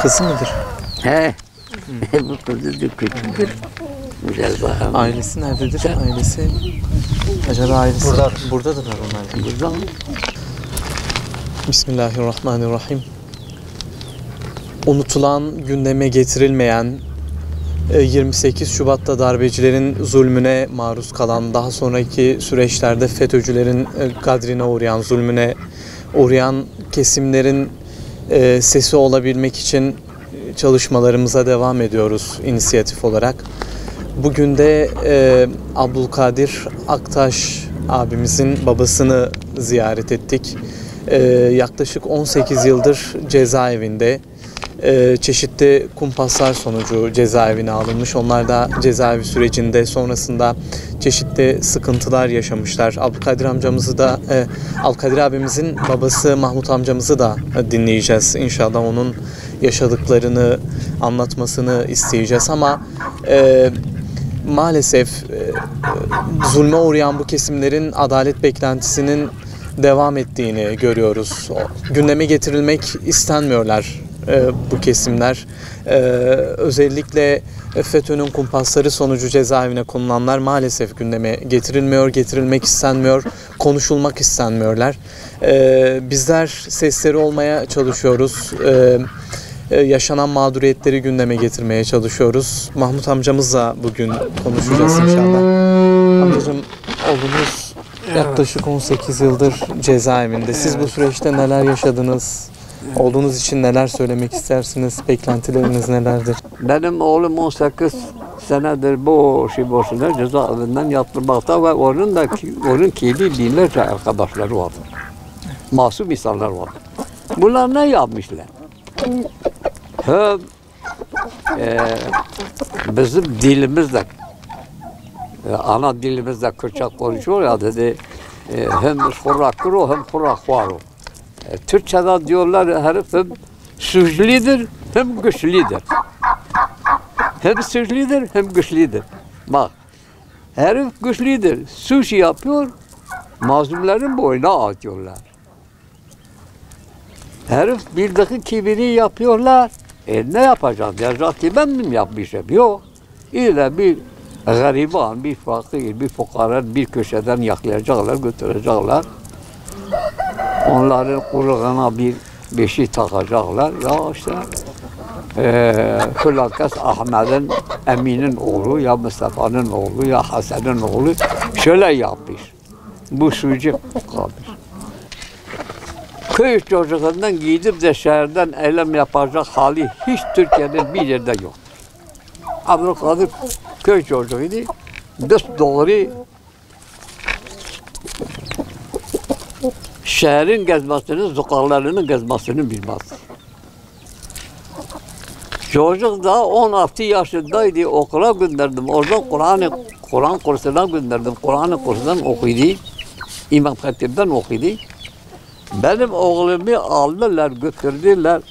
Kızı mıdır? He. Bu kızı da küçüktür. Güzel bakalım. Ailesi nerededir? Ailesi... Acaba ailesi... Buradadırlar onlar. Burada mı? Bismillahirrahmanirrahim. Unutulan, gündeme getirilmeyen, 28 Şubat'ta darbecilerin zulmüne maruz kalan, daha sonraki süreçlerde FETÖ'cülerin gadrine uğrayan, zulmüne uğrayan kesimlerin sesi olabilmek için çalışmalarımıza devam ediyoruz inisiyatif olarak. Bugün de Abdülkadir Aktaş abimizin babasını ziyaret ettik. Yaklaşık 18 yıldır cezaevinde. Çeşitli kumpaslar sonucu cezaevine alınmış. Onlar da cezaevi sürecinde sonrasında çeşitli sıkıntılar yaşamışlar. Abdülkadir abimizin babası Mahmut amcamızı da dinleyeceğiz. İnşallah onun yaşadıklarını anlatmasını isteyeceğiz ama maalesef zulme uğrayan bu kesimlerin adalet beklentisinin devam ettiğini görüyoruz. Gündeme getirilmek istenmiyorlar bu kesimler. Özellikle FETÖ'nün kumpasları sonucu cezaevine konulanlar maalesef gündeme getirilmiyor, getirilmek istenmiyor, konuşulmak istenmiyorlar. Bizler sesleri olmaya çalışıyoruz. Yaşanan mağduriyetleri gündeme getirmeye çalışıyoruz. Mahmut amcamızla bugün konuşacağız inşallah. Amcacığım, oğlunuz yaklaşık 18 yıldır cezaevinde. Siz bu süreçte neler yaşadınız? Olduğunuz için neler söylemek istersiniz? Beklentileriniz nelerdir? Benim oğlum 18 senedir boşuna cezaevinden yatırmakta ve onun gibi binlerce arkadaşları vardır. Masum insanlar vardır. Bunlar ne yapmışlar? Hem bizim dilimizde, ana dilimizde Kürtçe konuşuyor ya dedi, hem Kurakro hem Kurakvaro. Türkçe'de diyorlar herif hem suçludur hem güçlüdür. Hem suçludur hem güçlüdür. Bak, herif güçlüdür, suç yapıyor, mazlumların boynuna atıyorlar. Herif bildiği kibiri yapıyorlar. Ne yapacağız? Diyecek ki ben mi yapmışım? Yok. İle bir gariban, bir fakir, bir fukara bir köşeden yaklayacaklar, götürecekler. Onların kuyruğuna bir şey takacaklar. Ya işte Hülakas Ahmet'in, Emin'in oğlu, ya Mustafa'nın oğlu, ya Hasan'ın oğlu şöyle yapmış. Bu sucuk kalmış. Köy çocuğundan gidip de şehirden eylem yapacak hali hiç Türkiye'nin bir yerde yok. Abdülkadir köy çocuğuydu. Doğru şehrin gezmesini, sokaklarının gezmesini bilmez. Çocuk da 16 yaşındaydı, okula gönderdim. Orada Kur'an kursuna gönderdim. Kur'an kursundan okuydu. İmam Hatip'ten okuydu. Benim oğlumu aldılar, götürdüler.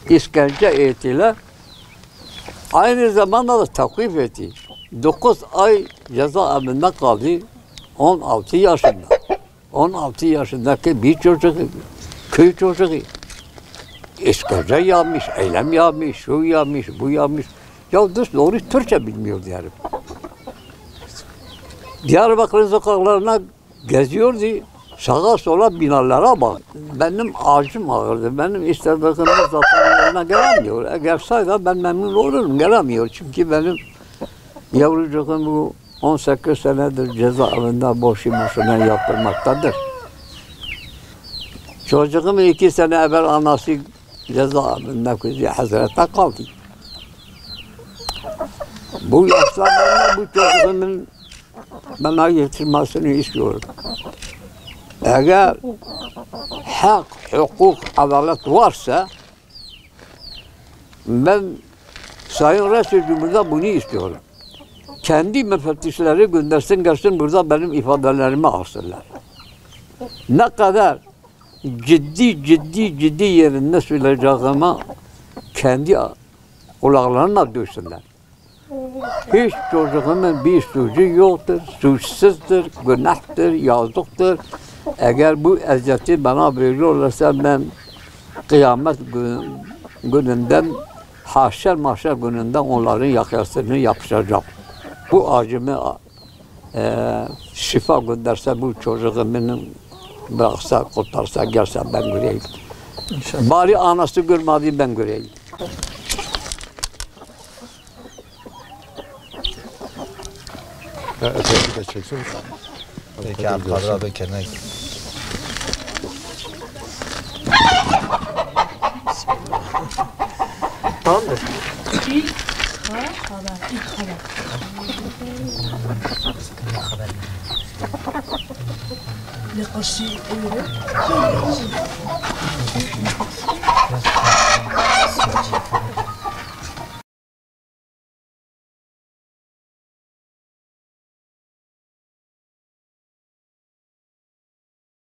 İşkence ettiler. Aynı zamanda da takip etti. 9 ay cezaevinde kaldı. 16 yaşında. 16 yaşındaki bir çocuk, köy çocuğu. İşkence yapmış, eylem yapmış, şu yapmış, bu yapmış. Ya doğru Türkçe bilmiyordu yani. Diyarbakır'ın sokaklarına geziyordu. Sağa sola binalara bak. Benim ağacım ağırdı. Benim istediğim zaten yerine gelemiyor. Gelseydi ben memnun olurum. Gelemiyor. Çünkü benim yavrucuğum bu 18 senedir cezaevinde boşuna yatırmaktadır. Çocuğum 2 sene evvel anası cezaevinde Kuzey Hazret'te kaldı. Bu yaşlarında bu çocuğumun bana getirmesini istiyorum. Eğer hak, hukuk, adalet varsa ben Sayın Resul Cumhur'da bunu istiyorum. Kendi müfettişleri göndersin gelsin burada benim ifadelerimi alsınlar. Ne kadar ciddi yerinde söyleyeceğime kendi kulaklarına duysunlar. Hiç çocuğumun bir suçu yoktur, suçsuzdur, günahtır, yazıktır. Eğer bu eziyeti bana veriyorlarsa ben kıyamet gününden, haşer mahşer gününden onların yakasını yapışacağım. Bu acımı şifa gönderse bu çocuğu benim bıraksa, kurtarsa, gelse ben göreyim. İnşallah. Bari anası görmedi ben göreyim. Öteki de çeksin. Peki abi Kadir abi kendine Tamamdır. لقشي